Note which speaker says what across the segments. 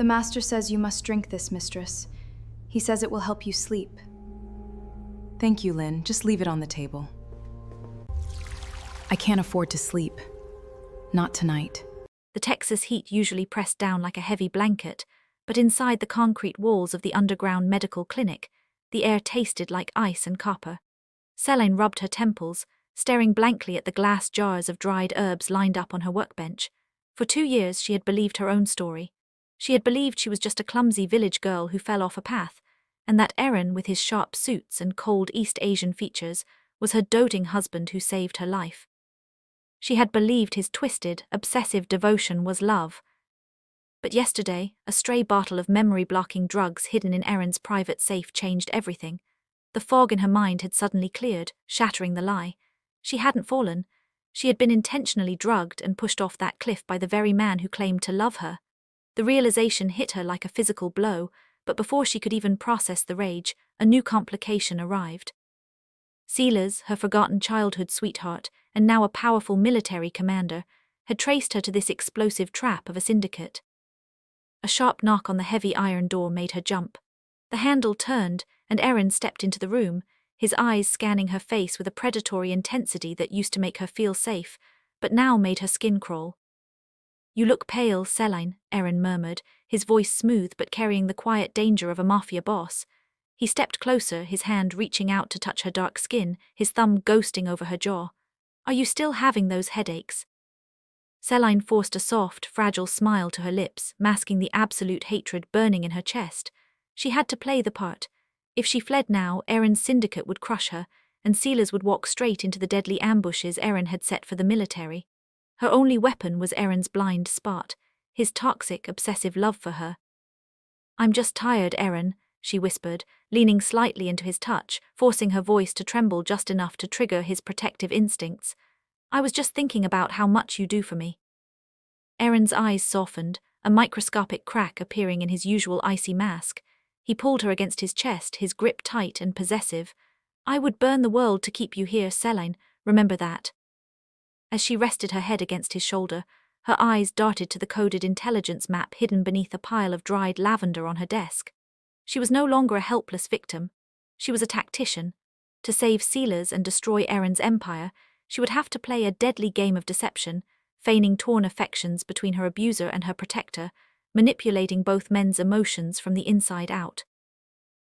Speaker 1: The master says you must drink this, mistress. He says it will help you sleep.
Speaker 2: Thank you, Lynn. Just leave it on the table. I can't afford to sleep. Not tonight.
Speaker 3: The Texas heat usually pressed down like a heavy blanket, but inside the concrete walls of the underground medical clinic, the air tasted like ice and copper. Celine rubbed her temples, staring blankly at the glass jars of dried herbs lined up on her workbench. For 2 years she had believed her own story. She had believed she was just a clumsy village girl who fell off a path, and that Aaron, with his sharp suits and cold East Asian features, was her doting husband who saved her life. She had believed his twisted, obsessive devotion was love. But yesterday, a stray bottle of memory-blocking drugs hidden in Aaron's private safe changed everything. The fog in her mind had suddenly cleared, shattering the lie. She hadn't fallen. She had been intentionally drugged and pushed off that cliff by the very man who claimed to love her. The realization hit her like a physical blow, but before she could even process the rage, a new complication arrived. Silas, her forgotten childhood sweetheart, and now a powerful military commander, had traced her to this explosive trap of a syndicate. A sharp knock on the heavy iron door made her jump. The handle turned, and Aaron stepped into the room, his eyes scanning her face with a predatory intensity that used to make her feel safe, but now made her skin crawl. "You look pale, Celine," Aaron murmured, his voice smooth but carrying the quiet danger of a Mafia boss. He stepped closer, his hand reaching out to touch her dark skin, his thumb ghosting over her jaw. "Are you still having those headaches?" Celine forced a soft, fragile smile to her lips, masking the absolute hatred burning in her chest. She had to play the part. If she fled now, Aaron's syndicate would crush her, and Silas would walk straight into the deadly ambushes Aaron had set for the military. Her only weapon was Aaron's blind spot, his toxic, obsessive love for her. "I'm just tired, Aaron," she whispered, leaning slightly into his touch, forcing her voice to tremble just enough to trigger his protective instincts. "I was just thinking about how much you do for me." Aaron's eyes softened, a microscopic crack appearing in his usual icy mask. He pulled her against his chest, his grip tight and possessive. "I would burn the world to keep you here, Celine, remember that." As she rested her head against his shoulder, her eyes darted to the coded intelligence map hidden beneath a pile of dried lavender on her desk. She was no longer a helpless victim. She was a tactician. To save Silas and destroy Aaron's empire, she would have to play a deadly game of deception, feigning torn affections between her abuser and her protector, manipulating both men's emotions from the inside out.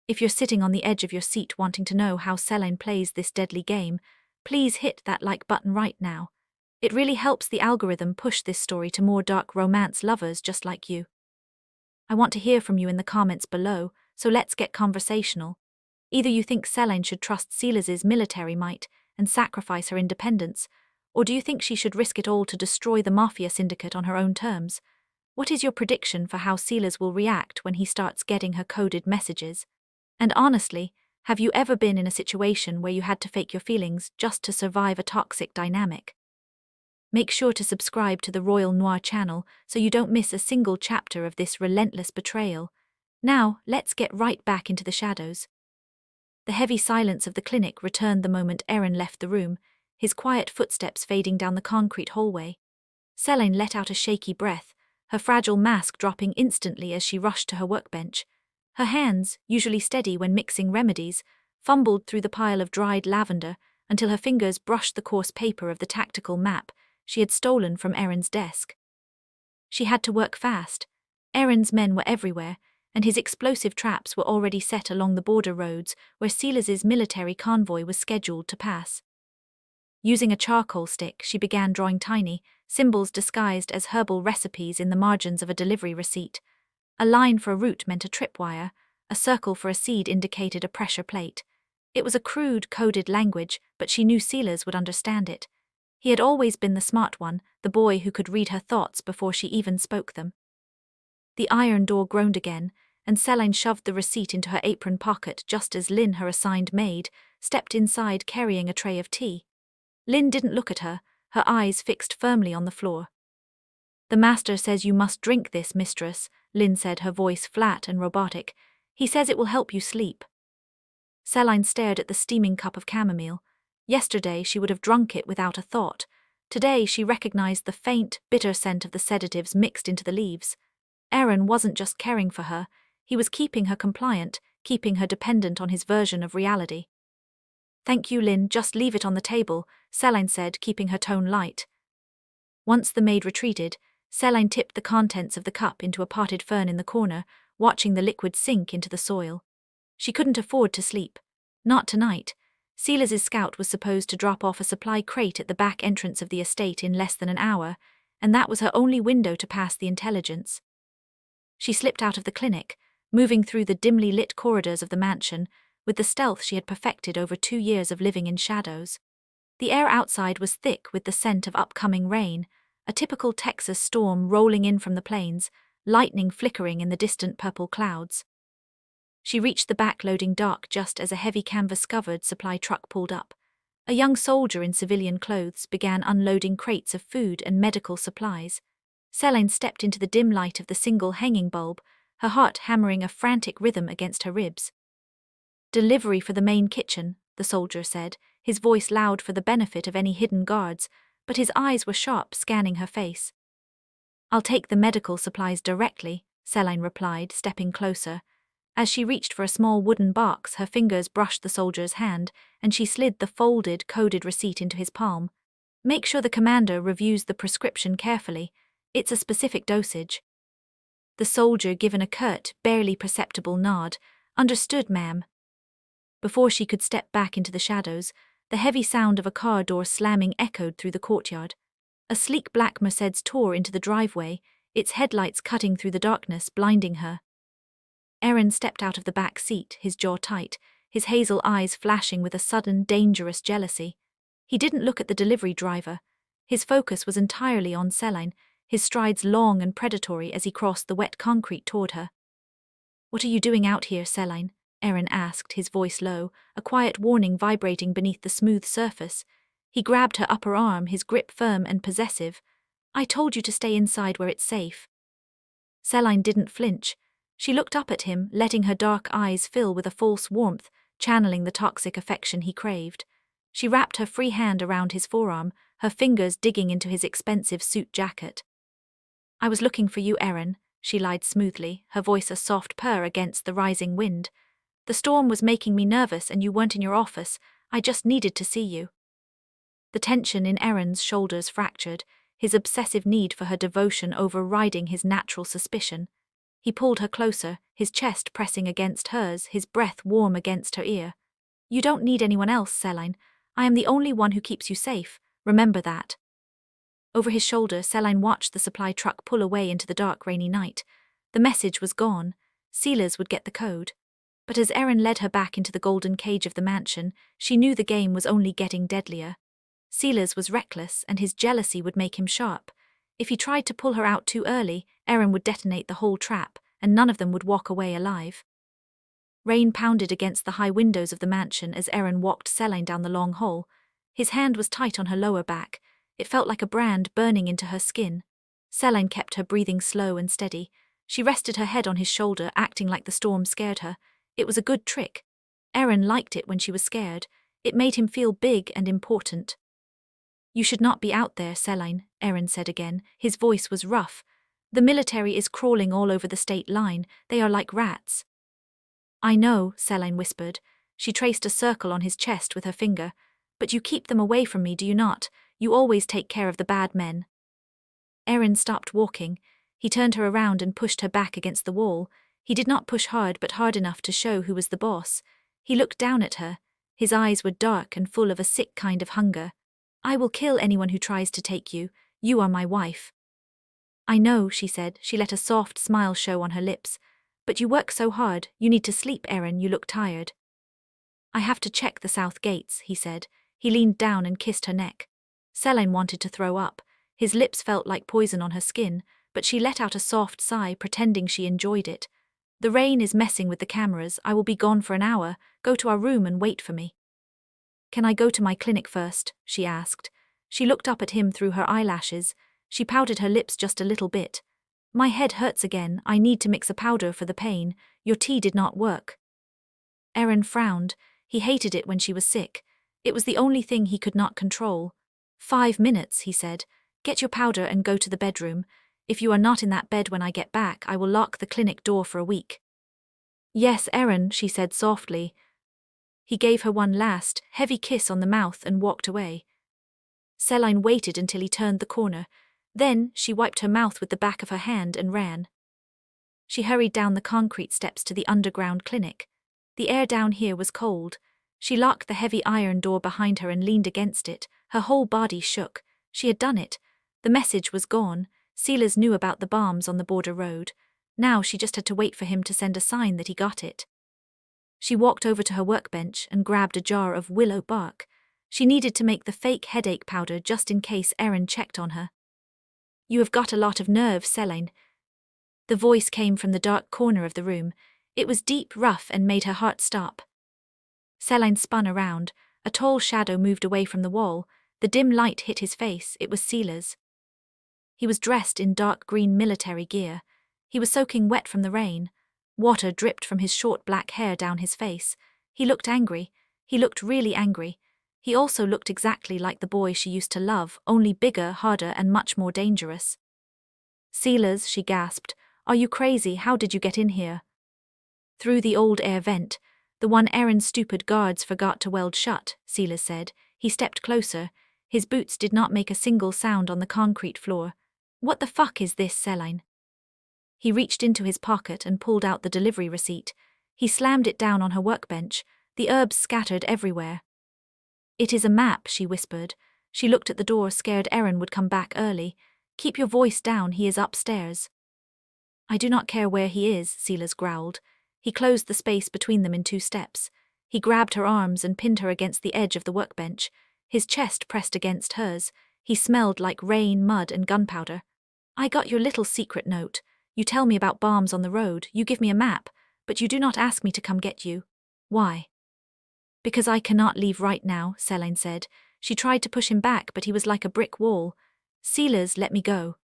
Speaker 3: If you're sitting on the edge of your seat wanting to know how Celine plays this deadly game, please hit that like button right now. It really helps the algorithm push this story to more dark romance lovers just like you. I want to hear from you in the comments below, so let's get conversational. Either you think Celine should trust Silas's military might and sacrifice her independence, or do you think she should risk it all to destroy the Mafia syndicate on her own terms? What is your prediction for how Silas will react when he starts getting her coded messages? And honestly, have you ever been in a situation where you had to fake your feelings just to survive a toxic dynamic? Make sure to subscribe to the Royal Noir channel so you don't miss a single chapter of this relentless betrayal. Now, let's get right back into the shadows. The heavy silence of the clinic returned the moment Aaron left the room, his quiet footsteps fading down the concrete hallway. Celine let out a shaky breath, her fragile mask dropping instantly as she rushed to her workbench. Her hands, usually steady when mixing remedies, fumbled through the pile of dried lavender until her fingers brushed the coarse paper of the tactical map she had stolen from Aaron's desk. She had to work fast. Aaron's men were everywhere, and his explosive traps were already set along the border roads where Silas's military convoy was scheduled to pass. Using a charcoal stick, she began drawing tiny, symbols disguised as herbal recipes in the margins of a delivery receipt. A line for a route meant a tripwire, a circle for a seed indicated a pressure plate. It was a crude, coded language, but she knew Silas would understand it. He had always been the smart one, the boy who could read her thoughts before she even spoke them. The iron door groaned again, and Celine shoved the receipt into her apron pocket just as Lynn, her assigned maid, stepped inside carrying a tray of tea. Lynn didn't look at her eyes fixed firmly on the floor. "The master says you must drink this, mistress," Lynn said, her voice flat and robotic. "He says it will help you sleep." Celine stared at the steaming cup of chamomile. Yesterday she would have drunk it without a thought. Today she recognized the faint, bitter scent of the sedatives mixed into the leaves. Aaron wasn't just caring for her, he was keeping her compliant, keeping her dependent on his version of reality. "Thank you, Lynn, just leave it on the table," Celine said, keeping her tone light. Once the maid retreated, Celine tipped the contents of the cup into a potted fern in the corner, watching the liquid sink into the soil. She couldn't afford to sleep. Not tonight. Silas's scout was supposed to drop off a supply crate at the back entrance of the estate in less than an hour, and that was her only window to pass the intelligence. She slipped out of the clinic, moving through the dimly lit corridors of the mansion, with the stealth she had perfected over 2 years of living in shadows. The air outside was thick with the scent of upcoming rain, a typical Texas storm rolling in from the plains, lightning flickering in the distant purple clouds. She reached the back-loading dock just as a heavy canvas-covered supply truck pulled up. A young soldier in civilian clothes began unloading crates of food and medical supplies. Celine stepped into the dim light of the single hanging bulb, her heart hammering a frantic rhythm against her ribs. "Delivery for the main kitchen," the soldier said, his voice loud for the benefit of any hidden guards, but his eyes were sharp, scanning her face. "I'll take the medical supplies directly," Celine replied, stepping closer. As she reached for a small wooden box, her fingers brushed the soldier's hand, and she slid the folded, coded receipt into his palm. "Make sure the commander reviews the prescription carefully. It's a specific dosage." The soldier, given a curt, barely perceptible nod, "Understood, ma'am." Before she could step back into the shadows, the heavy sound of a car door slamming echoed through the courtyard. A sleek black Mercedes tore into the driveway, its headlights cutting through the darkness, blinding her. Aaron stepped out of the back seat, his jaw tight, his hazel eyes flashing with a sudden, dangerous jealousy. He didn't look at the delivery driver. His focus was entirely on Celine, his strides long and predatory as he crossed the wet concrete toward her. "What are you doing out here, Celine?" Aaron asked, his voice low, a quiet warning vibrating beneath the smooth surface. He grabbed her upper arm, his grip firm and possessive. "I told you to stay inside where it's safe." Celine didn't flinch. She looked up at him, letting her dark eyes fill with a false warmth, channeling the toxic affection he craved. She wrapped her free hand around his forearm, her fingers digging into his expensive suit jacket. "I was looking for you, Aaron," she lied smoothly, her voice a soft purr against the rising wind. "The storm was making me nervous and you weren't in your office. I just needed to see you." The tension in Aaron's shoulders fractured, his obsessive need for her devotion overriding his natural suspicion. He pulled her closer, his chest pressing against hers, his breath warm against her ear. "You don't need anyone else, Celine. I am the only one who keeps you safe. Remember that." Over his shoulder, Celine watched the supply truck pull away into the dark, rainy night. The message was gone. Silas would get the code. But as Aaron led her back into the golden cage of the mansion, she knew the game was only getting deadlier. Silas was reckless, and his jealousy would make him sharp. If he tried to pull her out too early, Aaron would detonate the whole trap, and none of them would walk away alive. Rain pounded against the high windows of the mansion as Aaron walked Celine down the long hall. His hand was tight on her lower back. It felt like a brand burning into her skin. Celine kept her breathing slow and steady. She rested her head on his shoulder, acting like the storm scared her. It was a good trick. Aaron liked it when she was scared. It made him feel big and important. "You should not be out there, Celine," Aaron said again. His voice was rough. "The military is crawling all over the state line. They are like rats." "I know," Celine whispered. She traced a circle on his chest with her finger. "But you keep them away from me, do you not? You always take care of the bad men." Aaron stopped walking. He turned her around and pushed her back against the wall. He did not push hard, but hard enough to show who was the boss. He looked down at her. His eyes were dark and full of a sick kind of hunger. "I will kill anyone who tries to take you. You are my wife." "I know," she said. She let a soft smile show on her lips. "But you work so hard. You need to sleep, Aaron. You look tired." "I have to check the south gates," he said. He leaned down and kissed her neck. Celine wanted to throw up. His lips felt like poison on her skin, but she let out a soft sigh, pretending she enjoyed it. "The rain is messing with the cameras. I will be gone for an hour. Go to our room and wait for me." "Can I go to my clinic first?" she asked. She looked up at him through her eyelashes. She pouted her lips just a little bit. "My head hurts again. I need to mix a powder for the pain. Your tea did not work." Aaron frowned. He hated it when she was sick. It was the only thing he could not control. 5 minutes, he said. "Get your powder and go to the bedroom. If you are not in that bed when I get back, I will lock the clinic door for a week. Yes, Erin, she said softly. He gave her one last, heavy kiss on the mouth and walked away. Celine waited until he turned the corner. Then she wiped her mouth with the back of her hand and ran. She hurried down the concrete steps to the underground clinic. The air down here was cold. She locked the heavy iron door behind her and leaned against it. Her whole body shook. She had done it. The message was gone. Silas knew about the bombs on the border road. Now she just had to wait for him to send a sign that he got it. She walked over to her workbench and grabbed a jar of willow bark. She needed to make the fake headache powder just in case Erin checked on her. You have got a lot of nerve, Celine. The voice came from the dark corner of the room. It was deep, rough, and made her heart stop. Celine spun around. A tall shadow moved away from the wall. The dim light hit his face. It was Silas. He was dressed in dark green military gear. He was soaking wet from the rain. Water dripped from his short black hair down his face. He looked angry. He looked really angry. He also looked exactly like the boy she used to love, only bigger, harder, and much more dangerous. Silas, she gasped. Are you crazy? How did you get in here? Through the old air vent. The one Erin's stupid guards forgot to weld shut, Silas said. He stepped closer. His boots did not make a single sound on the concrete floor. What the fuck is this, Celine? He reached into his pocket and pulled out the delivery receipt. He slammed it down on her workbench. The herbs scattered everywhere. It is a map, she whispered. She looked at the door, scared Erin would come back early. Keep your voice down, he is upstairs. I do not care where he is, Silas growled. He closed the space between them in 2 steps. He grabbed her arms and pinned her against the edge of the workbench. His chest pressed against hers. He smelled like rain, mud, and gunpowder. I got your little secret note. You tell me about bombs on the road, you give me a map, but you do not ask me to come get you. Why? Because I cannot leave right now, Celine said. She tried to push him back, but he was like a brick wall. Silas, let me go.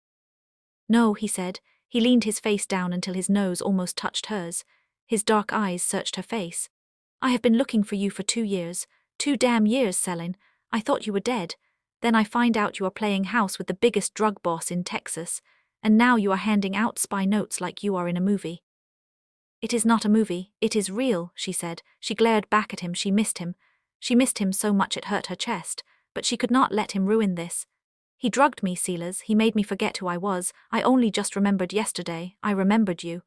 Speaker 3: No, he said. He leaned his face down until his nose almost touched hers. His dark eyes searched her face. I have been looking for you for 2 years. 2 damn years, Celine. I thought you were dead. Then I find out you are playing house with the biggest drug boss in Texas, and now you are handing out spy notes like you are in a movie. It is not a movie, it is real, she said. She glared back at him. She missed him. She missed him so much it hurt her chest, but she could not let him ruin this. He drugged me, Silas. He made me forget who I was. I only just remembered yesterday. I remembered you.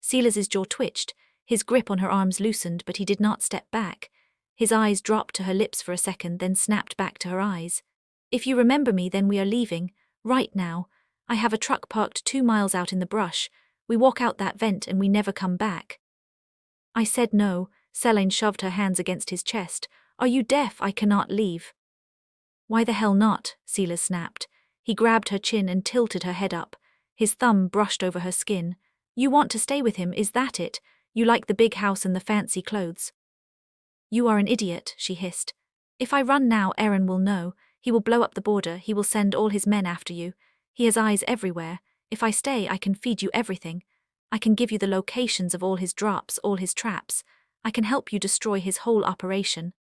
Speaker 3: Silas's jaw twitched. His grip on her arms loosened, but he did not step back. His eyes dropped to her lips for a second, then snapped back to her eyes. If you remember me, then we are leaving. Right now. I have a truck parked 2 miles out in the brush. We walk out that vent and we never come back. I said no. Celine shoved her hands against his chest. Are you deaf? I cannot leave. Why the hell not? Silas snapped. He grabbed her chin and tilted her head up. His thumb brushed over her skin. You want to stay with him, is that it? You like the big house and the fancy clothes. You are an idiot, she hissed. If I run now, Erin will know. He will blow up the border. He will send all his men after you. He has eyes everywhere. If I stay, I can feed you everything. I can give you the locations of all his drops, all his traps. I can help you destroy his whole operation.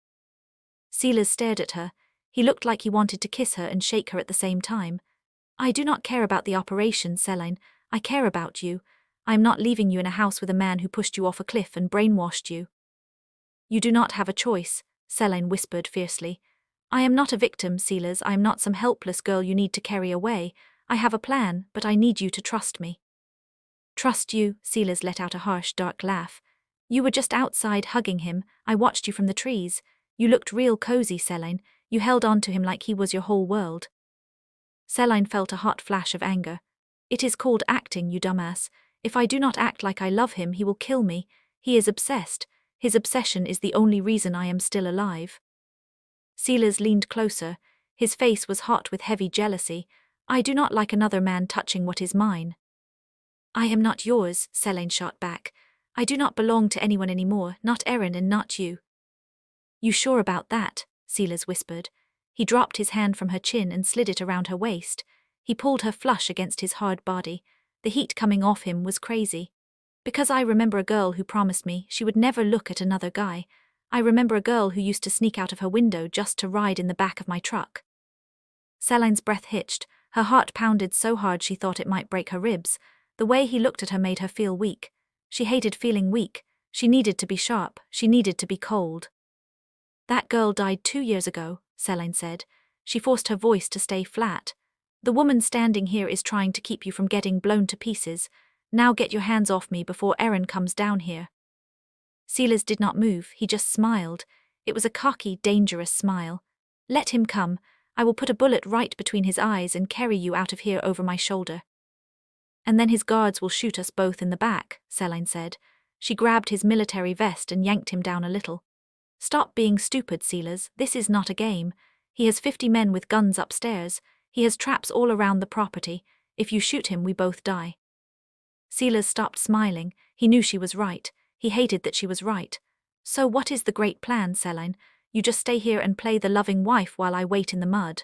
Speaker 3: Silas stared at her. He looked like he wanted to kiss her and shake her at the same time. I do not care about the operation, Celine. I care about you. I am not leaving you in a house with a man who pushed you off a cliff and brainwashed you. You do not have a choice, Celine whispered fiercely. I am not a victim, Silas. I am not some helpless girl you need to carry away. I have a plan, but I need you to trust me. Trust you? Silas let out a harsh, dark laugh. You were just outside hugging him. I watched you from the trees. You looked real cozy, Celine. You held on to him like he was your whole world. Celine felt a hot flash of anger. It is called acting, you dumbass. If I do not act like I love him, he will kill me. He is obsessed. His obsession is the only reason I am still alive. Silas leaned closer. His face was hot with heavy jealousy. I do not like another man touching what is mine. I am not yours, Celine shot back. I do not belong to anyone anymore, not Erin and not you. You sure about that? Silas whispered. He dropped his hand from her chin and slid it around her waist. He pulled her flush against his hard body. The heat coming off him was crazy. Because I remember a girl who promised me she would never look at another guy. I remember a girl who used to sneak out of her window just to ride in the back of my truck. Celine's breath hitched. Her heart pounded so hard she thought it might break her ribs. The way he looked at her made her feel weak. She hated feeling weak. She needed to be sharp. She needed to be cold. "That girl died 2 years ago," Celine said. She forced her voice to stay flat. "The woman standing here is trying to keep you from getting blown to pieces. Now get your hands off me before Aaron comes down here." Silas did not move. He just smiled. It was a cocky, dangerous smile. "Let him come. I will put a bullet right between his eyes and carry you out of here over my shoulder." "And then his guards will shoot us both in the back," Celine said. She grabbed his military vest and yanked him down a little. "Stop being stupid, Silas. This is not a game. He has 50 men with guns upstairs. He has traps all around the property. If you shoot him, we both die." Silas stopped smiling. He knew she was right. He hated that she was right. "So what is the great plan, Celine? You just stay here and play the loving wife while I wait in the mud."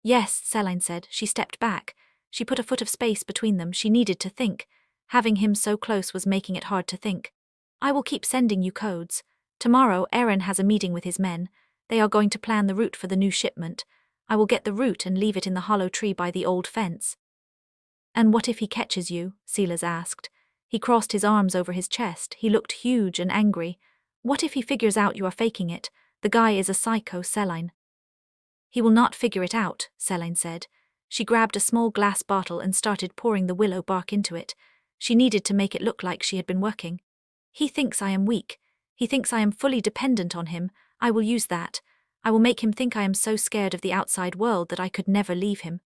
Speaker 3: "Yes," Celine said. She stepped back. She put a foot of space between them. She needed to think. Having him so close was making it hard to think. "I will keep sending you codes. Tomorrow, Aaron has a meeting with his men. They are going to plan the route for the new shipment. I will get the route and leave it in the hollow tree by the old fence." "And what if he catches you?" Silas asked. He crossed his arms over his chest. He looked huge and angry. "What if he figures out you are faking it? The guy is a psycho, Celine." "He will not figure it out," Celine said. She grabbed a small glass bottle and started pouring the willow bark into it. She needed to make it look like she had been working. "He thinks I am weak. He thinks I am fully dependent on him. I will use that. I will make him think I am so scared of the outside world that I could never leave him."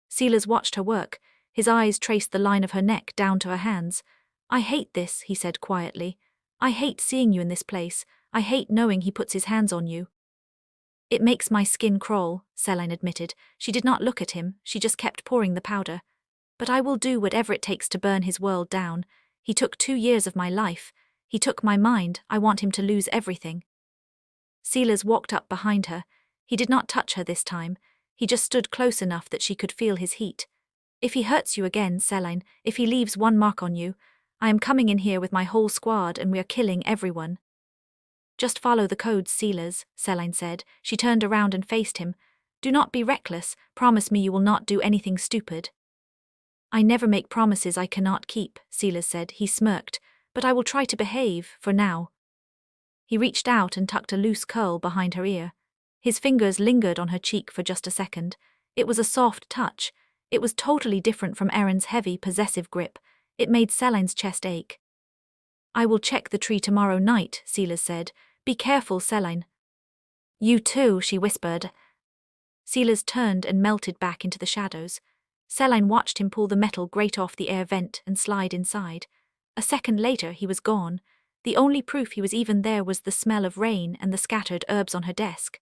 Speaker 3: Silas watched her work. His eyes traced the line of her neck down to her hands. "I hate this," he said quietly. "I hate seeing you in this place. I hate knowing he puts his hands on you." "It makes my skin crawl," Celine admitted. She did not look at him. She just kept pouring the powder. "But I will do whatever it takes to burn his world down. He took 2 years of my life. He took my mind. I want him to lose everything." Silas walked up behind her. He did not touch her this time. He just stood close enough that she could feel his heat. "If he hurts you again, Celine, if he leaves one mark on you, I am coming in here with my whole squad and we are killing everyone." "Just follow the codes, Silas," Celine said. She turned around and faced him. "Do not be reckless. Promise me you will not do anything stupid." "I never make promises I cannot keep," Silas said. He smirked. "But I will try to behave, for now." He reached out and tucked a loose curl behind her ear. His fingers lingered on her cheek for just a second. It was a soft touch. It was totally different from Aaron's heavy, possessive grip. It made Celine's chest ache. "I will check the tree tomorrow night," Silas said. "Be careful, Celine." "You too," she whispered. Silas turned and melted back into the shadows. Celine watched him pull the metal grate off the air vent and slide inside. A second later, he was gone. The only proof he was even there was the smell of rain and the scattered herbs on her desk.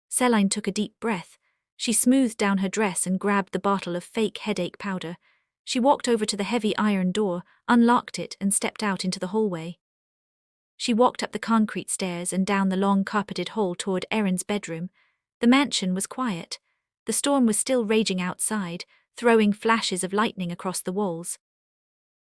Speaker 3: Celine took a deep breath. She smoothed down her dress and grabbed the bottle of fake headache powder. She walked over to the heavy iron door, unlocked it, and stepped out into the hallway. She walked up the concrete stairs and down the long carpeted hall toward Aaron's bedroom. The mansion was quiet. The storm was still raging outside, throwing flashes of lightning across the walls.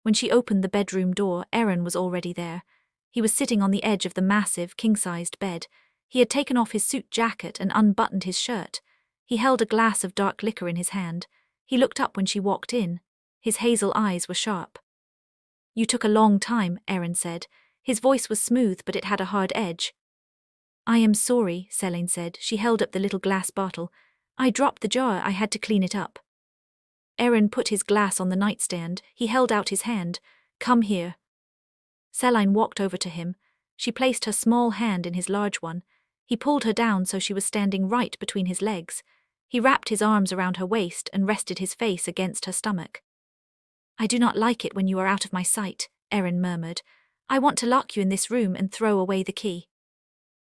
Speaker 3: When she opened the bedroom door, Aaron was already there. He was sitting on the edge of the massive, king-sized bed. He had taken off his suit jacket and unbuttoned his shirt. He held a glass of dark liquor in his hand. He looked up when she walked in. His hazel eyes were sharp. "You took a long time," Aaron said. His voice was smooth, but it had a hard edge. "I am sorry," Celine said. She held up the little glass bottle. "I dropped the jar. I had to clean it up." Aaron put his glass on the nightstand. He held out his hand. "Come here." Celine walked over to him. She placed her small hand in his large one. He pulled her down so she was standing right between his legs. He wrapped his arms around her waist and rested his face against her stomach. "I do not like it when you are out of my sight," Aaron murmured. "I want to lock you in this room and throw away the key."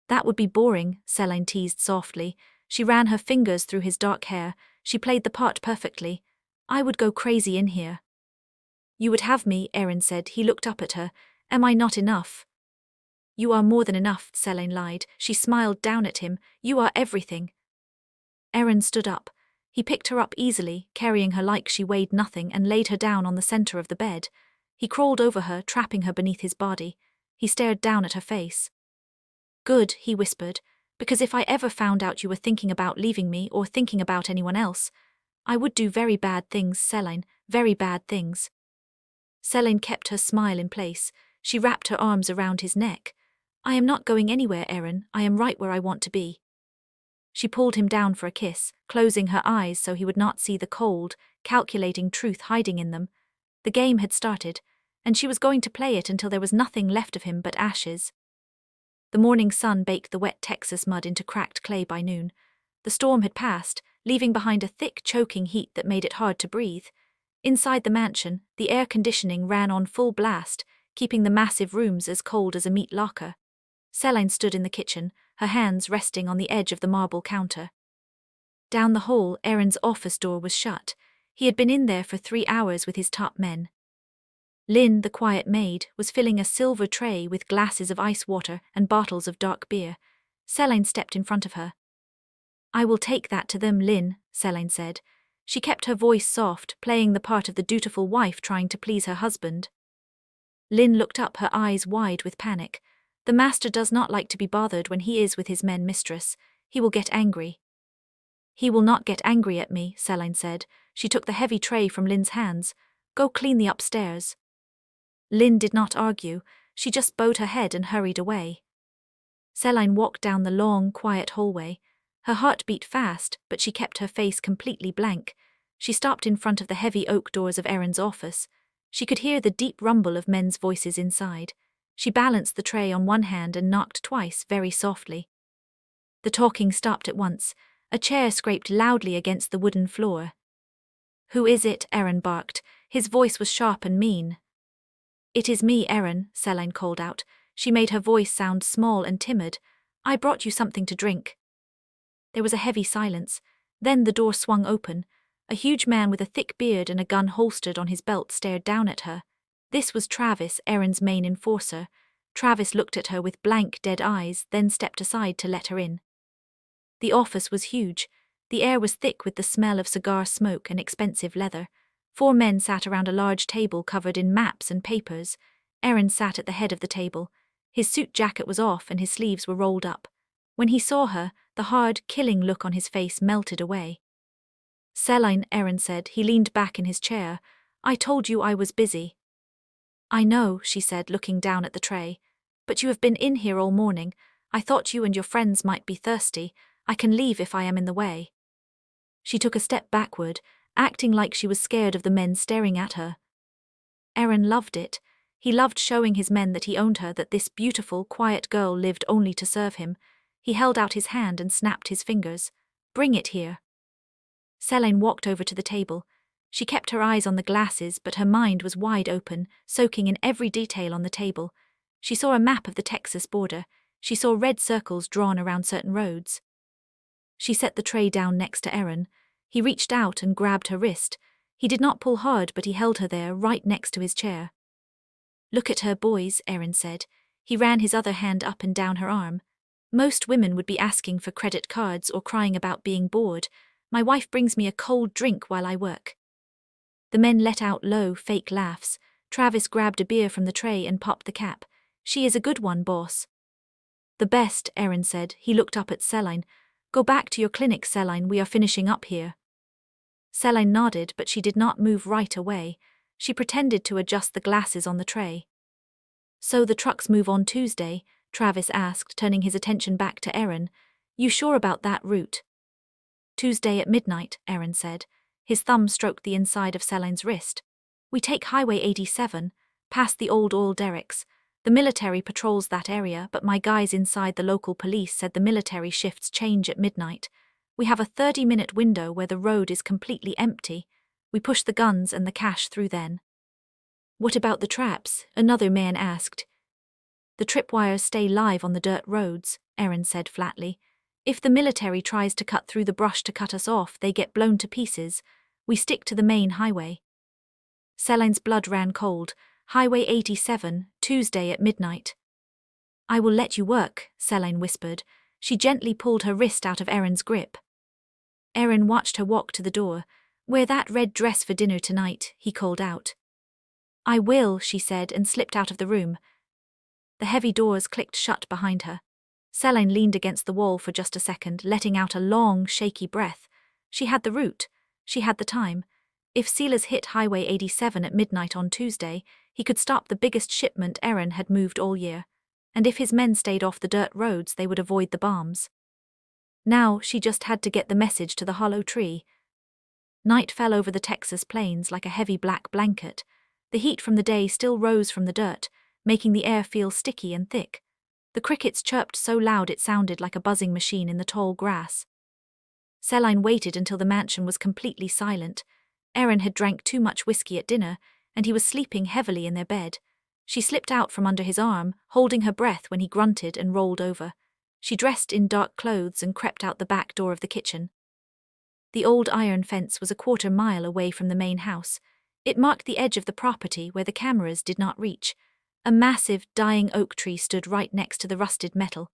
Speaker 3: "That would be boring," Celine teased softly. She ran her fingers through his dark hair. She played the part perfectly. "I would go crazy in here." "You would have me," Aaron said. He looked up at her. "Am I not enough?" "You are more than enough," Celine lied. She smiled down at him. "You are everything." Aaron stood up. He picked her up easily, carrying her like she weighed nothing, and laid her down on the center of the bed. He crawled over her, trapping her beneath his body. He stared down at her face. "Good," he whispered. Because if I ever found out you were thinking about leaving me or thinking about anyone else, I would do very bad things, Celine, very bad things. Celine kept her smile in place. She wrapped her arms around his neck. I am not going anywhere, Aaron. I am right where I want to be. She pulled him down for a kiss, closing her eyes so he would not see the cold, calculating truth hiding in them. The game had started, and she was going to play it until there was nothing left of him but ashes. The morning sun baked the wet Texas mud into cracked clay by noon. The storm had passed, leaving behind a thick, choking heat that made it hard to breathe. Inside the mansion, the air conditioning ran on full blast, keeping the massive rooms as cold as a meat locker. Celine stood in the kitchen, her hands resting on the edge of the marble counter. Down the hall, Aaron's office door was shut. He had been in there for 3 hours with his top men. Lynn, the quiet maid, was filling a silver tray with glasses of ice water and bottles of dark beer. Celine stepped in front of her. I will take that to them, Lynn, Celine said. She kept her voice soft, playing the part of the dutiful wife trying to please her husband. Lynn looked up, her eyes wide with panic. The master does not like to be bothered when he is with his men, mistress. He will get angry. He will not get angry at me, Celine said. She took the heavy tray from Lynn's hands. Go clean the upstairs. Lynn did not argue. She just bowed her head and hurried away. Celine walked down the long, quiet hallway. Her heart beat fast, but she kept her face completely blank. She stopped in front of the heavy oak doors of Aaron's office. She could hear the deep rumble of men's voices inside. She balanced the tray on one hand and knocked twice, very softly. The talking stopped at once. A chair scraped loudly against the wooden floor. Who is it? Aaron barked. His voice was sharp and mean. It is me, Aaron, Celine called out. She made her voice sound small and timid. I brought you something to drink. There was a heavy silence. Then the door swung open. A huge man with a thick beard and a gun holstered on his belt stared down at her. This was Travis, Aaron's main enforcer. Travis looked at her with blank, dead eyes, then stepped aside to let her in. The office was huge. The air was thick with the smell of cigar smoke and expensive leather. 4 men sat around a large table covered in maps and papers. Aaron sat at the head of the table. His suit jacket was off and his sleeves were rolled up. When he saw her, the hard, killing look on his face melted away. Celine, Aaron said. He leaned back in his chair. I told you I was busy. I know, she said, looking down at the tray. But you have been in here all morning. I thought you and your friends might be thirsty. I can leave if I am in the way. She took a step backward, acting like she was scared of the men staring at her. Aaron loved it. He loved showing his men that he owned her, that this beautiful, quiet girl lived only to serve him. He held out his hand and snapped his fingers. Bring it here. Celine walked over to the table. She kept her eyes on the glasses, but her mind was wide open, soaking in every detail on the table. She saw a map of the Texas border. She saw red circles drawn around certain roads. She set the tray down next to Aaron. He reached out and grabbed her wrist. He did not pull hard, but he held her there, right next to his chair. Look at her, boys, Aaron said. He ran his other hand up and down her arm. Most women would be asking for credit cards or crying about being bored. My wife brings me a cold drink while I work. The men let out low, fake laughs. Travis grabbed a beer from the tray and popped the cap. She is a good one, boss. The best, Aaron said. He looked up at Celine. Go back to your clinic, Celine. We are finishing up here. Celine nodded, but she did not move right away. She pretended to adjust the glasses on the tray. So the trucks move on Tuesday? Travis asked, turning his attention back to Aaron. You sure about that route? Tuesday at midnight, Aaron said. His thumb stroked the inside of Celine's wrist. We take Highway 87, past the old oil derricks. The military patrols that area, but my guys inside the local police said the military shifts change at midnight. We have a 30-minute window where the road is completely empty. We push the guns and the cash through then. What about the traps? Another man asked. The tripwires stay live on the dirt roads, Aaron said flatly. If the military tries to cut through the brush to cut us off, they get blown to pieces. We stick to the main highway. Celine's blood ran cold. Highway 87, Tuesday at midnight. I will let you work, Celine whispered. She gently pulled her wrist out of Aaron's grip. Aaron watched her walk to the door. Wear that red dress for dinner tonight, he called out. I will, she said, and slipped out of the room. The heavy doors clicked shut behind her. Celine leaned against the wall for just a second, letting out a long, shaky breath. She had the route. She had the time. If Silas hit Highway 87 at midnight on Tuesday, he could stop the biggest shipment Erin had moved all year. And if his men stayed off the dirt roads, they would avoid the bombs. Now she just had to get the message to the hollow tree. Night fell over the Texas plains like a heavy black blanket. The heat from the day still rose from the dirt, making the air feel sticky and thick. The crickets chirped so loud it sounded like a buzzing machine in the tall grass. Celine waited until the mansion was completely silent. Erin had drank too much whiskey at dinner, and he was sleeping heavily in their bed. She slipped out from under his arm, holding her breath when he grunted and rolled over. She dressed in dark clothes and crept out the back door of the kitchen. The old iron fence was a quarter-mile away from the main house. It marked the edge of the property where the cameras did not reach. A massive, dying oak tree stood right next to the rusted metal.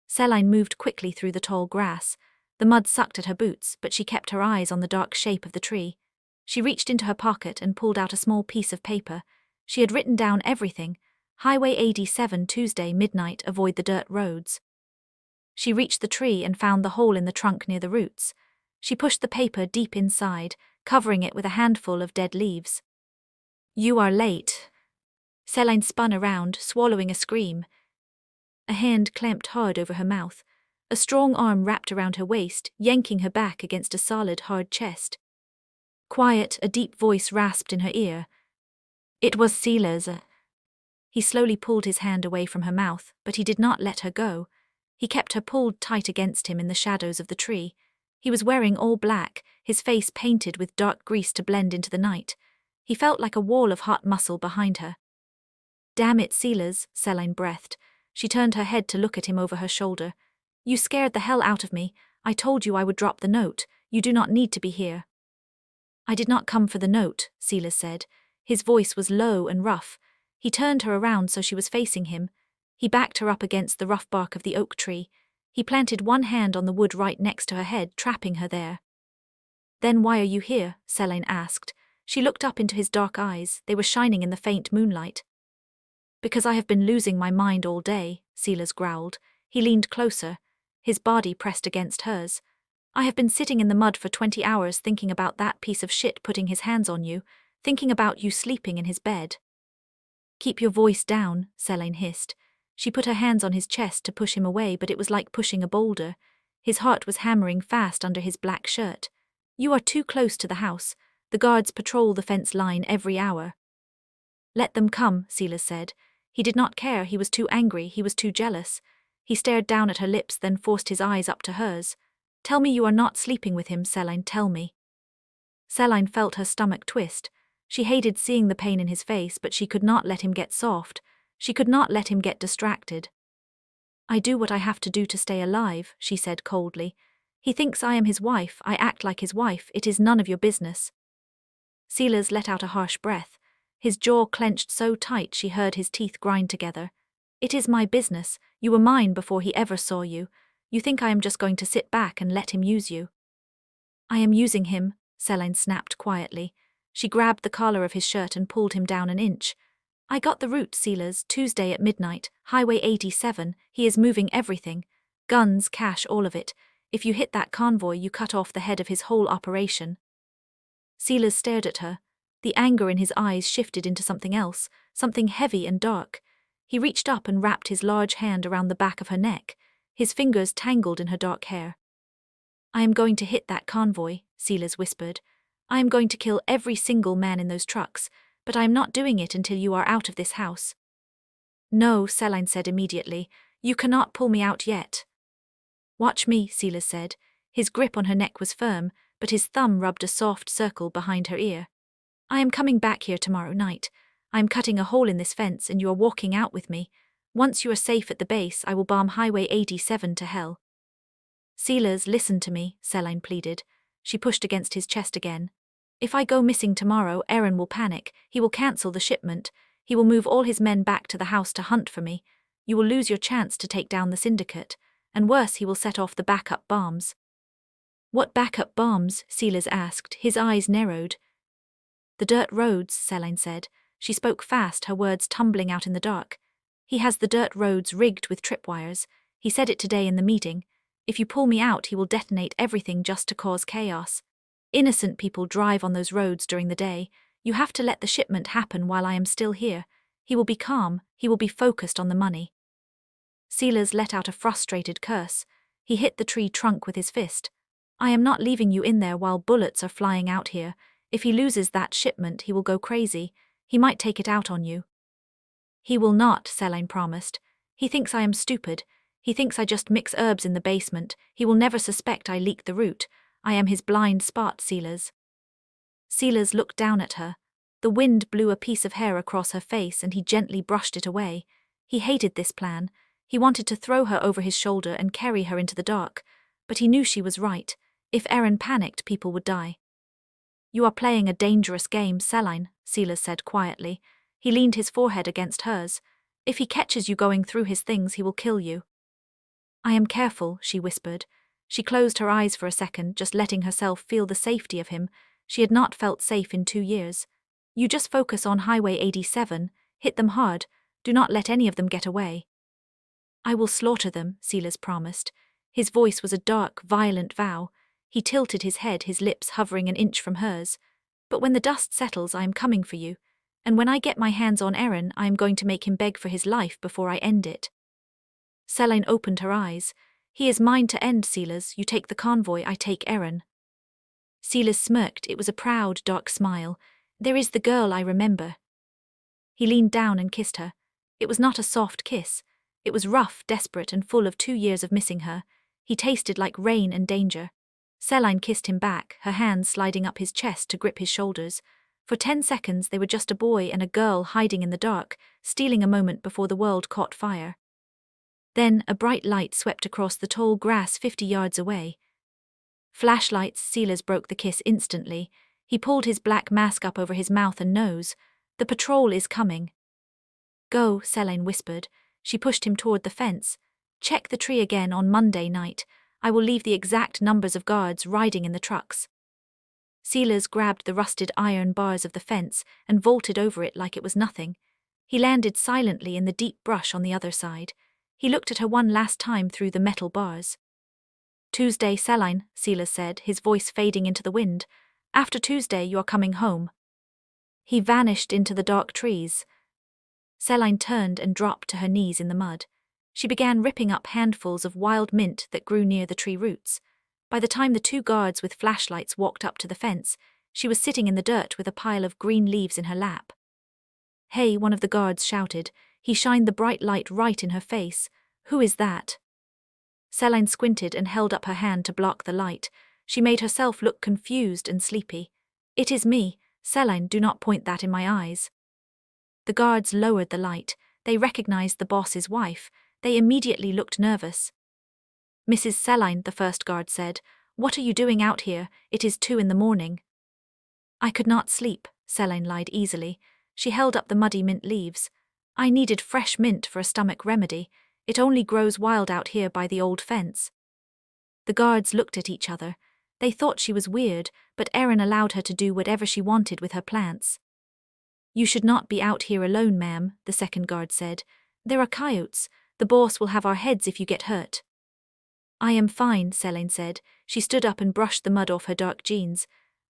Speaker 3: Celine moved quickly through the tall grass. The mud sucked at her boots, but she kept her eyes on the dark shape of the tree. She reached into her pocket and pulled out a small piece of paper. She had written down everything. Highway 87 Tuesday midnight, avoid the dirt roads. She reached the tree and found the hole in the trunk near the roots. She pushed the paper deep inside, covering it with a handful of dead leaves. "You are late." Celine spun around, swallowing a scream. A hand clamped hard over her mouth. A strong arm wrapped around her waist, yanking her back against a solid, hard chest. Quiet, a deep voice rasped in her ear. "It was Silas." He slowly pulled his hand away from her mouth, but he did not let her go. He kept her pulled tight against him in the shadows of the tree. He was wearing all black, his face painted with dark grease to blend into the night. He felt like a wall of hot muscle behind her. "Damn it, Silas," Celine breathed. She turned her head to look at him over her shoulder. "You scared the hell out of me. I told you I would drop the note. You do not need to be here." "I did not come for the note," Silas said. His voice was low and rough. He turned her around so she was facing him. He backed her up against the rough bark of the oak tree. He planted one hand on the wood right next to her head, trapping her there. "Then why are you here?" Celine asked. She looked up into his dark eyes. They were shining in the faint moonlight. "Because I have been losing my mind all day," Silas growled. He leaned closer, his body pressed against hers. "I have been sitting in the mud for 20 hours thinking about that piece of shit putting his hands on you, thinking about you sleeping in his bed." "Keep your voice down," Celine hissed. She put her hands on his chest to push him away, but it was like pushing a boulder. His heart was hammering fast under his black shirt. "You are too close to the house. The guards patrol the fence line every hour." "Let them come," Silas said. He did not care, he was too angry, he was too jealous. He stared down at her lips, then forced his eyes up to hers. "Tell me you are not sleeping with him, Celine, tell me." Celine felt her stomach twist. She hated seeing the pain in his face, but she could not let him get soft. She could not let him get distracted. "I do what I have to do to stay alive," she said coldly. "He thinks I am his wife, I act like his wife, it is none of your business." Silas let out a harsh breath. His jaw clenched so tight she heard his teeth grind together. "It is my business. You were mine before he ever saw you. You think I am just going to sit back and let him use you?" "I am using him," Celine snapped quietly. She grabbed the collar of his shirt and pulled him down an inch. "I got the route, Silas, Tuesday at midnight, Highway 87, he is moving everything. Guns, cash, all of it. If you hit that convoy, you cut off the head of his whole operation." Silas stared at her. The anger in his eyes shifted into something else, something heavy and dark. He reached up and wrapped his large hand around the back of her neck. His fingers tangled in her dark hair. "I am going to hit that convoy," Silas whispered. "I am going to kill every single man in those trucks, but I am not doing it until you are out of this house." "No," Celine said immediately. "You cannot pull me out yet." "Watch me," Silas said. His grip on her neck was firm, but his thumb rubbed a soft circle behind her ear. "I am coming back here tomorrow night. I am cutting a hole in this fence and you are walking out with me. Once you are safe at the base, I will bomb Highway 87 to hell." "Silas, listen to me," Celine pleaded. She pushed against his chest again. "If I go missing tomorrow, Erin will panic. He will cancel the shipment. He will move all his men back to the house to hunt for me. You will lose your chance to take down the syndicate. And worse, he will set off the backup bombs." "What backup bombs?" Silas asked, his eyes narrowed. "The dirt roads," Celine said. She spoke fast, her words tumbling out in the dark. "He has the dirt roads rigged with tripwires. He said it today in the meeting. If you pull me out, he will detonate everything just to cause chaos. Innocent people drive on those roads during the day. You have to let the shipment happen while I am still here. He will be calm, he will be focused on the money. Silas let out a frustrated curse. He hit the tree trunk with his fist. I am not leaving you in there while bullets are flying out here. If he loses that shipment, he will go crazy. He might take it out on you. He will not, Celine promised. He thinks I am stupid. He thinks I just mix herbs in the basement. He will never suspect I leaked the root. I am his blind spot, Silas. Silas looked down at her. The wind blew a piece of hair across her face and he gently brushed it away. He hated this plan. He wanted to throw her over his shoulder and carry her into the dark. But he knew she was right. If Erin panicked, people would die. You are playing a dangerous game, Celine, Silas said quietly. He leaned his forehead against hers. If he catches you going through his things, he will kill you. I am careful, she whispered. She closed her eyes for a second, just letting herself feel the safety of him. She had not felt safe in 2 years. You just focus on Highway 87, hit them hard, do not let any of them get away. I will slaughter them, Silas promised. His voice was a dark, violent vow. He tilted his head, his lips hovering an inch from hers. But when the dust settles, I am coming for you. And when I get my hands on Erin, I am going to make him beg for his life before I end it. Celine opened her eyes. He is mine to end, Silas. You take the convoy, I take Erin. Silas smirked. It was a proud, dark smile. There is the girl I remember. He leaned down and kissed her. It was not a soft kiss. It was rough, desperate, and full of 2 years of missing her. He tasted like rain and danger. Celine kissed him back, her hands sliding up his chest to grip his shoulders. For 10 seconds they were just a boy and a girl hiding in the dark, stealing a moment before the world caught fire. Then a bright light swept across the tall grass 50 yards away. Flashlights, Silas broke the kiss instantly. He pulled his black mask up over his mouth and nose. The patrol is coming. Go, Celine whispered. She pushed him toward the fence. Check the tree again on Monday night. I will leave the exact numbers of guards riding in the trucks. Silas grabbed the rusted iron bars of the fence and vaulted over it like it was nothing. He landed silently in the deep brush on the other side. He looked at her one last time through the metal bars. Tuesday, Celine, Silas said, his voice fading into the wind. After Tuesday, you are coming home. He vanished into the dark trees. Celine turned and dropped to her knees in the mud. She began ripping up handfuls of wild mint that grew near the tree roots. By the time the 2 guards with flashlights walked up to the fence, she was sitting in the dirt with a pile of green leaves in her lap. Hey, one of the guards shouted. He shined the bright light right in her face. Who is that? Celine squinted and held up her hand to block the light. She made herself look confused and sleepy. It is me. Celine, do not point that in my eyes. The guards lowered the light. They recognized the boss's wife. They immediately looked nervous. Mrs. Celine, the first guard said, what are you doing out here? It is 2 a.m. I could not sleep, Celine lied easily. She held up the muddy mint leaves. I needed fresh mint for a stomach remedy. It only grows wild out here by the old fence. The guards looked at each other. They thought she was weird, but Erin allowed her to do whatever she wanted with her plants. You should not be out here alone, ma'am, the second guard said. There are coyotes. The boss will have our heads if you get hurt. I am fine, Celine said. She stood up and brushed the mud off her dark jeans.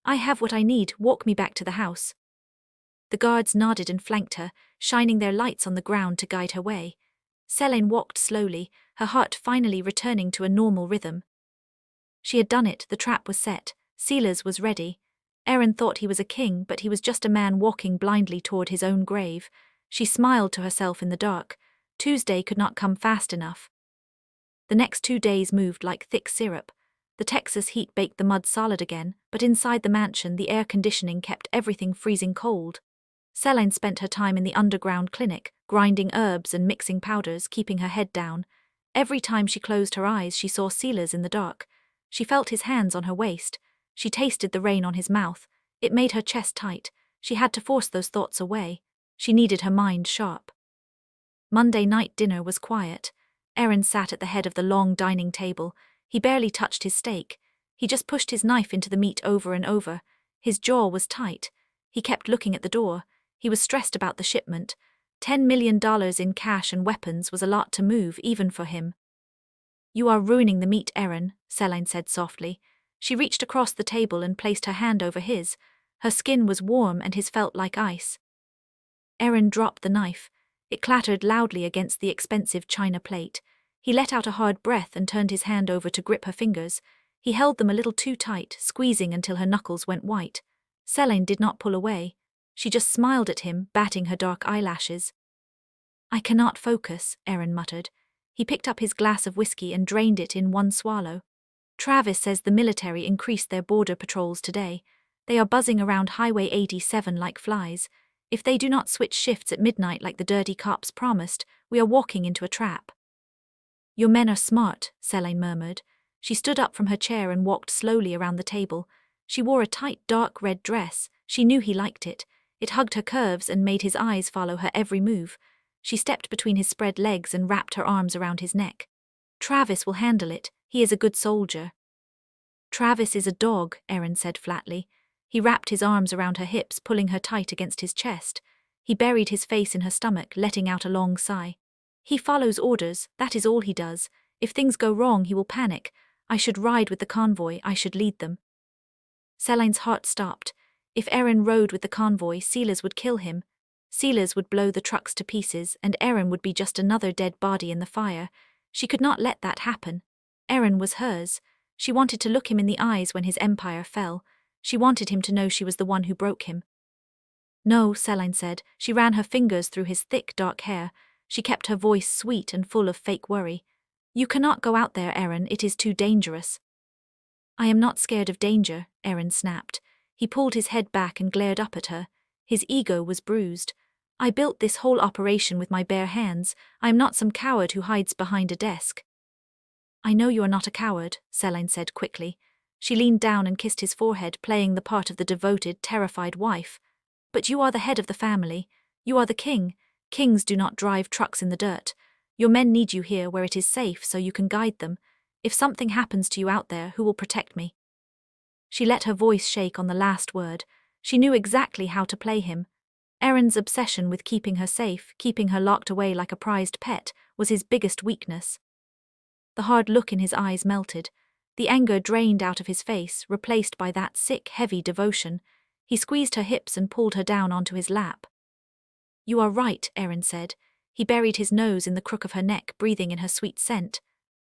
Speaker 3: I have what I need. Walk me back to the house. The guards nodded and flanked her, shining their lights on the ground to guide her way. Celine walked slowly, her heart finally returning to a normal rhythm. She had done it. The trap was set. Silas was ready. Erin thought he was a king, but he was just a man walking blindly toward his own grave. She smiled to herself in the dark. Tuesday could not come fast enough. The next 2 days moved like thick syrup. The Texas heat baked the mud solid again, but inside the mansion the air conditioning kept everything freezing cold. Celine spent her time in the underground clinic, grinding herbs and mixing powders, keeping her head down. Every time she closed her eyes she saw Silas in the dark. She felt his hands on her waist. She tasted the rain on his mouth. It made her chest tight. She had to force those thoughts away. She needed her mind sharp. Monday night dinner was quiet. Erin sat at the head of the long dining table. He barely touched his steak. He just pushed his knife into the meat over and over. His jaw was tight. He kept looking at the door. He was stressed about the shipment. $10 million in cash and weapons was a lot to move, even for him. You are ruining the meat, Erin, Celine said softly. She reached across the table and placed her hand over his. Her skin was warm and his felt like ice. Erin dropped the knife. It clattered loudly against the expensive china plate. He let out a hard breath and turned his hand over to grip her fingers. He held them a little too tight, squeezing until her knuckles went white. Celine did not pull away. She just smiled at him, batting her dark eyelashes. I cannot focus, Erin muttered. He picked up his glass of whiskey and drained it in one swallow. Travis says the military increased their border patrols today. They are buzzing around Highway 87 like flies. If they do not switch shifts at midnight like the dirty cops promised, we are walking into a trap. Your men are smart, Celine murmured. She stood up from her chair and walked slowly around the table. She wore a tight dark red dress. She knew he liked it. It hugged her curves and made his eyes follow her every move. She stepped between his spread legs and wrapped her arms around his neck. Travis will handle it. He is a good soldier. Travis is a dog, Erin said flatly. He wrapped his arms around her hips, pulling her tight against his chest. He buried his face in her stomach, letting out a long sigh. He follows orders, that is all he does. If things go wrong, he will panic. I should ride with the convoy, I should lead them. Celine's heart stopped. If Erin rode with the convoy, Silas would kill him. Silas would blow the trucks to pieces, and Erin would be just another dead body in the fire. She could not let that happen. Erin was hers. She wanted to look him in the eyes when his empire fell. She wanted him to know she was the one who broke him. No, Celine said. She ran her fingers through his thick, dark hair. She kept her voice sweet and full of fake worry. You cannot go out there, Erin. It is too dangerous. I am not scared of danger, Erin snapped. He pulled his head back and glared up at her. His ego was bruised. I built this whole operation with my bare hands. I am not some coward who hides behind a desk. I know you are not a coward, Celine said quickly. She leaned down and kissed his forehead, playing the part of the devoted, terrified wife. But you are the head of the family. You are the king. Kings do not drive trucks in the dirt. Your men need you here where it is safe so you can guide them. If something happens to you out there, who will protect me? She let her voice shake on the last word. She knew exactly how to play him. Erin's obsession with keeping her safe, keeping her locked away like a prized pet, was his biggest weakness. The hard look in his eyes melted. The anger drained out of his face, replaced by that sick, heavy devotion. He squeezed her hips and pulled her down onto his lap. You are right, Erin said. He buried his nose in the crook of her neck, breathing in her sweet scent.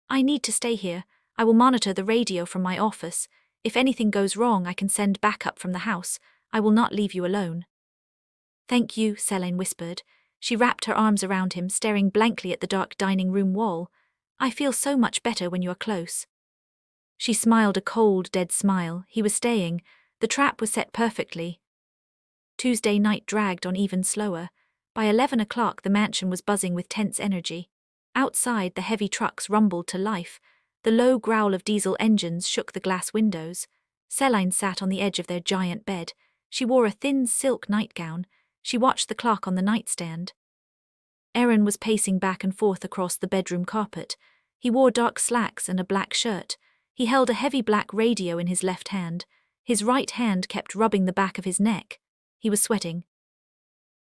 Speaker 3: I need to stay here. I will monitor the radio from my office. If anything goes wrong, I can send backup from the house. I will not leave you alone. Thank you, Celine whispered. She wrapped her arms around him, staring blankly at the dark dining room wall. I feel so much better when you are close. She smiled a cold, dead smile. He was staying. The trap was set perfectly. Tuesday night dragged on even slower. By 11 o'clock, the mansion was buzzing with tense energy. Outside, the heavy trucks rumbled to life. The low growl of diesel engines shook the glass windows. Celine sat on the edge of their giant bed. She wore a thin silk nightgown. She watched the clock on the nightstand. Erin was pacing back and forth across the bedroom carpet. He wore dark slacks and a black shirt. He held a heavy black radio in his left hand. His right hand kept rubbing the back of his neck. He was sweating.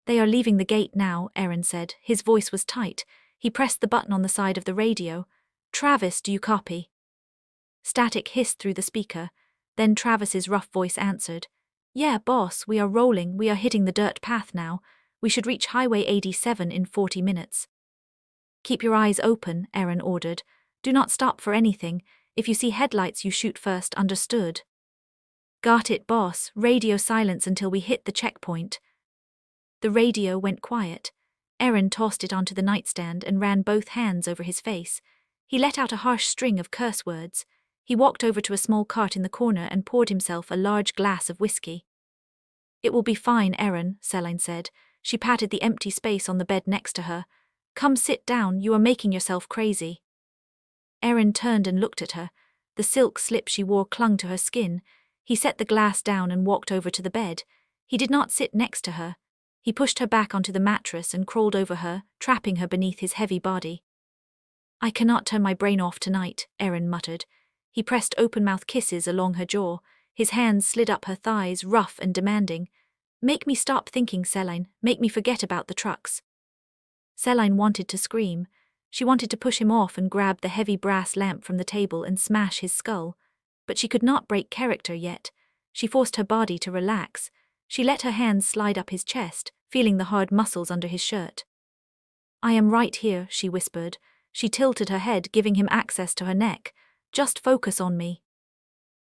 Speaker 3: They are leaving the gate now, Erin said. His voice was tight. He pressed the button on the side of the radio. Travis, do you copy? Static hissed through the speaker. Then Travis's rough voice answered. Yeah, boss, we are rolling. We are hitting the dirt path now. We should reach Highway 87 in 40 minutes. Keep your eyes open, Erin ordered. Do not stop for anything. If you see headlights, you shoot first, understood? Got it, boss. Radio silence until we hit the checkpoint. The radio went quiet. Erin tossed it onto the nightstand and ran both hands over his face. He let out a harsh string of curse words. He walked over to a small cart in the corner and poured himself a large glass of whiskey. It will be fine, Erin, Celine said. She patted the empty space on the bed next to her. Come sit down, you are making yourself crazy. Erin turned and looked at her. The silk slip she wore clung to her skin. He set the glass down and walked over to the bed. He did not sit next to her. He pushed her back onto the mattress and crawled over her, trapping her beneath his heavy body. I cannot turn my brain off tonight, Erin muttered. He pressed open-mouth kisses along her jaw. His hands slid up her thighs, rough and demanding. Make me stop thinking, Celine. Make me forget about the trucks. Celine wanted to scream. She wanted to push him off and grab the heavy brass lamp from the table and smash his skull. But she could not break character yet. She forced her body to relax. She let her hands slide up his chest, feeling the hard muscles under his shirt. "I am right here," she whispered. She tilted her head, giving him access to her neck. "Just focus on me."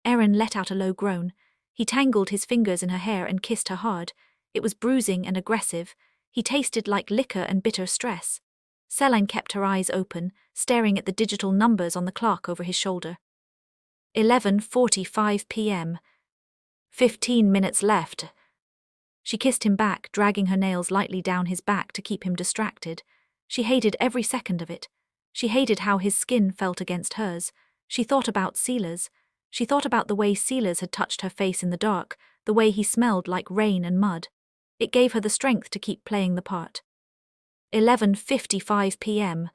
Speaker 3: Aaron let out a low groan. He tangled his fingers in her hair and kissed her hard. It was bruising and aggressive. He tasted like liquor and bitter stress. Celine kept her eyes open, staring at the digital numbers on the clock over his shoulder. 11:45 p.m. 15 minutes left. She kissed him back, dragging her nails lightly down his back to keep him distracted. She hated every second of it. She hated how his skin felt against hers. She thought about Silas. She thought about the way Silas had touched her face in the dark, the way he smelled like rain and mud. It gave her the strength to keep playing the part. 11:55 p.m.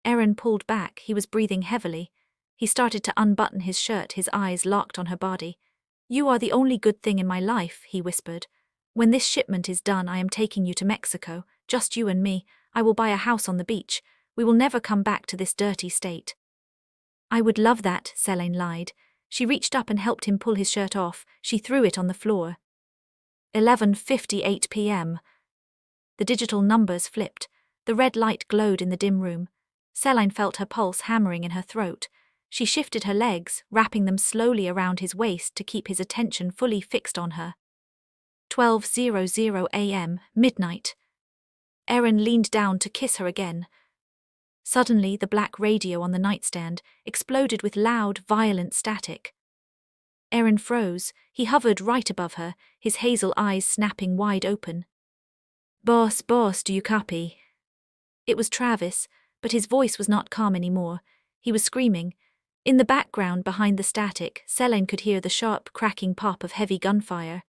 Speaker 3: Aaron pulled back. He was breathing heavily. He started to unbutton his shirt, his eyes locked on her body. "You are the only good thing in my life," he whispered. "When this shipment is done, I am taking you to Mexico, just you and me. I will buy a house on the beach. We will never come back to this dirty state." "I would love that," Celine lied. She reached up and helped him pull his shirt off. She threw it on the floor. 11:58 p.m. The digital numbers flipped. The red light glowed in the dim room. Celine felt her pulse hammering in her throat. She shifted her legs, wrapping them slowly around his waist to keep his attention fully fixed on her. 12:00 a.m., midnight. Aaron leaned down to kiss her again. Suddenly, the black radio on the nightstand exploded with loud, violent static. Aaron froze. He hovered right above her, his hazel eyes snapping wide open. Boss, do you copy?" It was Travis, but his voice was not calm anymore. He was screaming. In the background, behind the static, Celine could hear the sharp, cracking pop of heavy gunfire.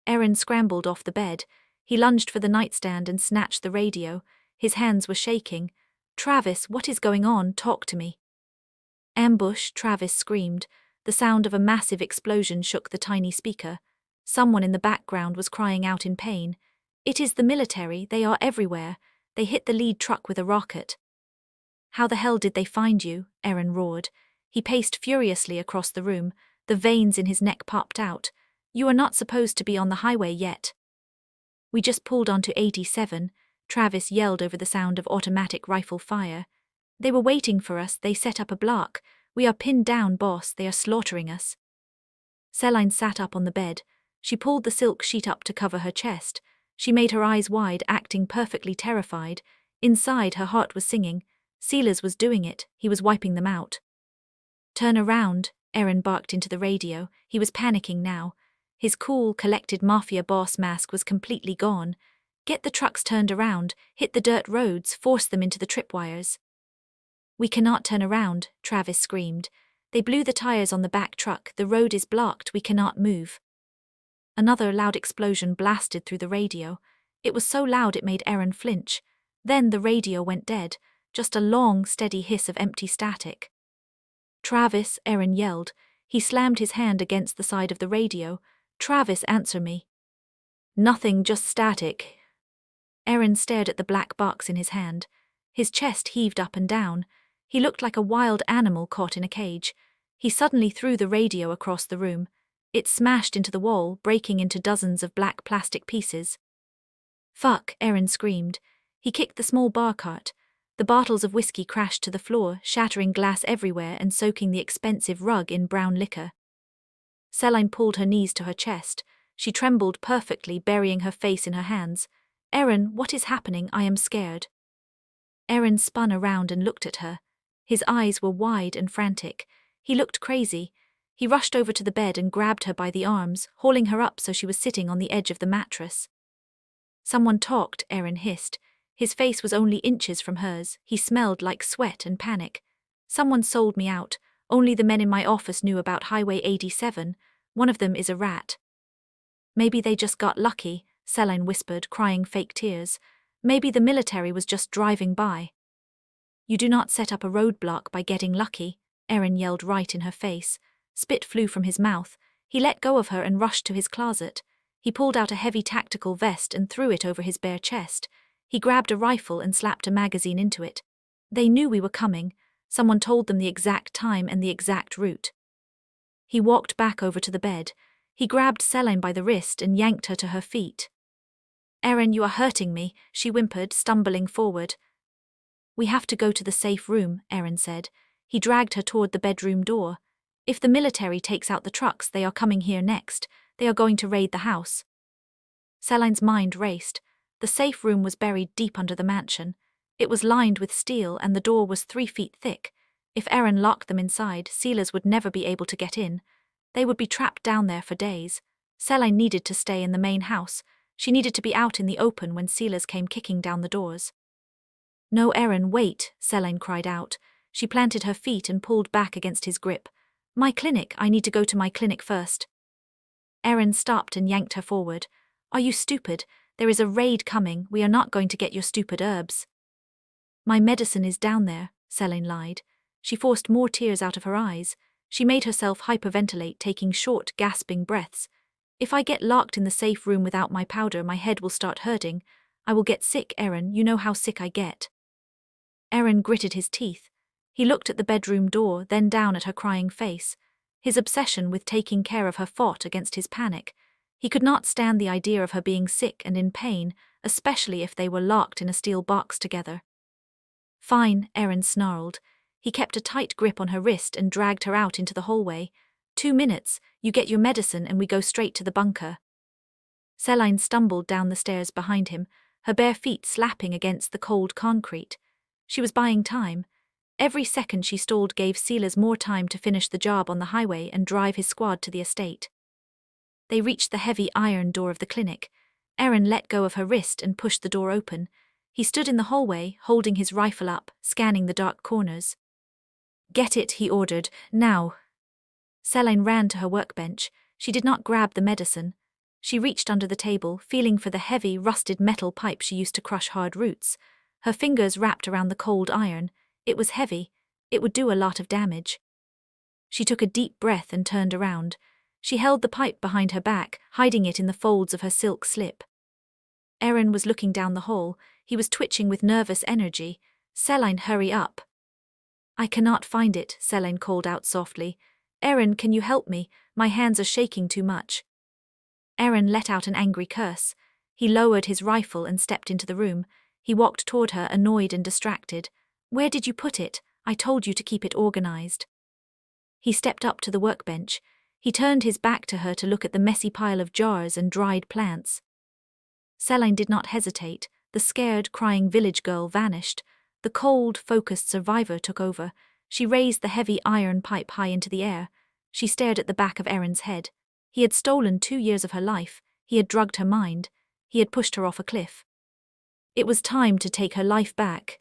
Speaker 3: Aaron scrambled off the bed. He lunged for the nightstand and snatched the radio. His hands were shaking. "Travis, what is going on? Talk to me." "Ambush," Travis screamed. The sound of a massive explosion shook the tiny speaker. Someone in the background was crying out in pain. "It is the military. They are everywhere. They hit the lead truck with a rocket." "How the hell did they find you?" Aaron roared. He paced furiously across the room. The veins in his neck popped out. "You are not supposed to be on the highway yet." "We just pulled onto 87, Travis yelled over the sound of automatic rifle fire. "They were waiting for us. They set up a block. We are pinned down, boss. They are slaughtering us." Celine sat up on the bed. She pulled the silk sheet up to cover her chest. She made her eyes wide, acting perfectly terrified. Inside, her heart was singing. Silas was doing it. He was wiping them out. "Turn around," Aaron barked into the radio. He was panicking now. His cool, collected Mafia boss mask was completely gone. "Get the trucks turned around, hit the dirt roads, force them into the tripwires." "We cannot turn around," Travis screamed. "They blew the tires on the back truck. The road is blocked. We cannot move." Another loud explosion blasted through the radio. It was so loud it made Aaron flinch. Then the radio went dead, just a long, steady hiss of empty static. "Travis," Aaron yelled. He slammed his hand against the side of the radio. "Travis, answer me." "Nothing, just static." Aaron stared at the black box in his hand. His chest heaved up and down. He looked like a wild animal caught in a cage. He suddenly threw the radio across the room. It smashed into the wall, breaking into dozens of black plastic pieces. "Fuck," Aaron screamed. He kicked the small bar cart. The bottles of whiskey crashed to the floor, shattering glass everywhere and soaking the expensive rug in brown liquor. Celine pulled her knees to her chest. She trembled perfectly, burying her face in her hands. "Aaron, what is happening? I am scared." Aaron spun around and looked at her. His eyes were wide and frantic. He looked crazy. He rushed over to the bed and grabbed her by the arms, hauling her up so she was sitting on the edge of the mattress. "Someone talked," Aaron hissed. His face was only inches from hers. He smelled like sweat and panic. "Someone sold me out. Only the men in my office knew about Highway 87. One of them is a rat." "Maybe they just got lucky," Celine whispered, crying fake tears. "Maybe the military was just driving by." "You do not set up a roadblock by getting lucky," Aaron yelled right in her face. Spit flew from his mouth. He let go of her and rushed to his closet. He pulled out a heavy tactical vest and threw it over his bare chest. He grabbed a rifle and slapped a magazine into it. They knew we were coming. Someone told them the exact time and the exact route. He walked back over to the bed. He grabbed Celine by the wrist and yanked her to her feet. "Erin, you are hurting me," she whimpered, stumbling forward. "We have to go to the safe room," Erin said. He dragged her toward the bedroom door. "If the military takes out the trucks, they are coming here next. They are going to raid the house." Celine's mind raced. The safe room was buried deep under the mansion. It was lined with steel and the door was 3 feet thick. If Erin locked them inside, Silas would never be able to get in. They would be trapped down there for days. Celine needed to stay in the main house. She needed to be out in the open when Silas came kicking down the doors. "No, Erin, wait," Celine cried out. She planted her feet and pulled back against his grip. "My clinic, I need to go to my clinic first." Erin stopped and yanked her forward. "Are you stupid? There is a raid coming. We are not going to get your stupid herbs." "My medicine is down there," Celine lied. She forced more tears out of her eyes. She made herself hyperventilate, taking short, gasping breaths. "If I get locked in the safe room without my powder, my head will start hurting. I will get sick, Erin. You know how sick I get." Erin gritted his teeth. He looked at the bedroom door, then down at her crying face. His obsession with taking care of her fought against his panic. He could not stand the idea of her being sick and in pain, especially if they were locked in a steel box together. "Fine," Erin snarled. He kept a tight grip on her wrist and dragged her out into the hallway. 2 minutes, you get your medicine and we go straight to the bunker." Celine stumbled down the stairs behind him, her bare feet slapping against the cold concrete. She was buying time. Every second she stalled gave Silas more time to finish the job on the highway and drive his squad to the estate. They reached the heavy iron door of the clinic. Erin let go of her wrist and pushed the door open. He stood in the hallway, holding his rifle up, scanning the dark corners. "Get it," he ordered, "now." Celine ran to her workbench. She did not grab the medicine. She reached under the table, feeling for the heavy, rusted metal pipe she used to crush hard roots. Her fingers wrapped around the cold iron. It was heavy. It would do a lot of damage. She took a deep breath and turned around. She held the pipe behind her back, hiding it in the folds of her silk slip. Erin was looking down the hall. He was twitching with nervous energy. "Celine, hurry up." "I cannot find it," Celine called out softly. "Erin, can you help me? My hands are shaking too much." Erin let out an angry curse. He lowered his rifle and stepped into the room. He walked toward her, annoyed and distracted. "Where did you put it? I told you to keep it organized." He stepped up to the workbench. He turned his back to her to look at the messy pile of jars and dried plants. Celine did not hesitate. The scared, crying village girl vanished. The cold, focused survivor took over. She raised the heavy iron pipe high into the air. She stared at the back of Erin's head. He had stolen 2 years of her life. He had drugged her mind. He had pushed her off a cliff. It was time to take her life back.